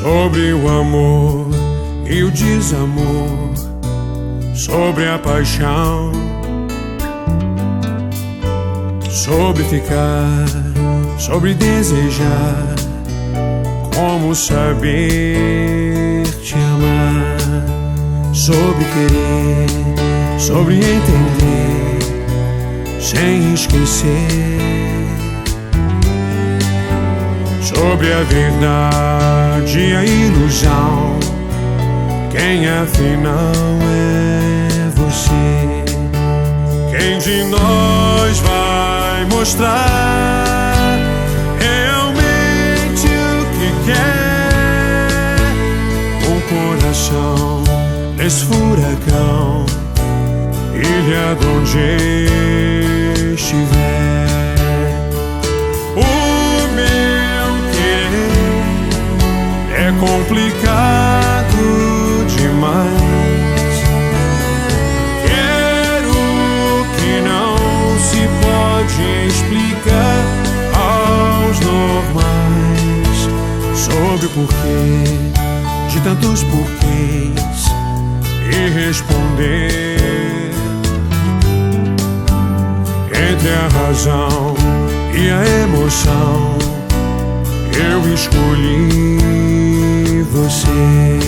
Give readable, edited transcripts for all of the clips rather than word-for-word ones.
sobre o amor e o desamor, sobre a paixão, sobre ficar, sobre desejar, como saber te amar, sobre querer, sobre entender, sem esquecer, sobre a verdade e a ilusão, quem afinal é você? Quem de nós vai mostrar realmente o que quer? Um coração nesse furacão, ilha de onde estiver. O meu querer é complicado demais. Quero que não se pode explicar aos normais, sobre o porquê de tantos porquês e responder entre a razão e a emoção. Eu escolhi você.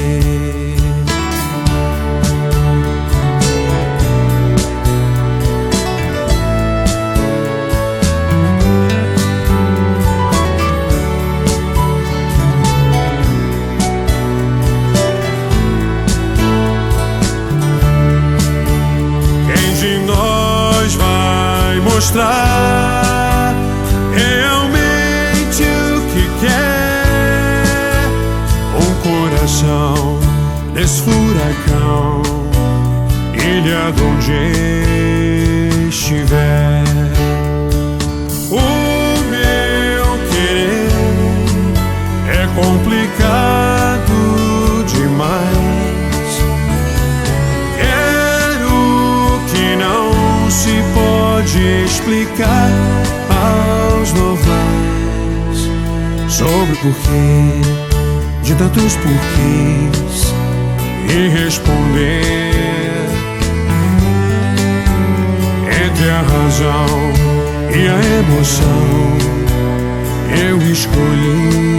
Mostrar realmente o que quer. Um coração nesse furacão, ilha de onde estiver. O meu querer é complicado demais. Quero que não se pode explicar aos novais, sobre o porquê de tantos porquês e responder entre a razão e a emoção. Eu escolhi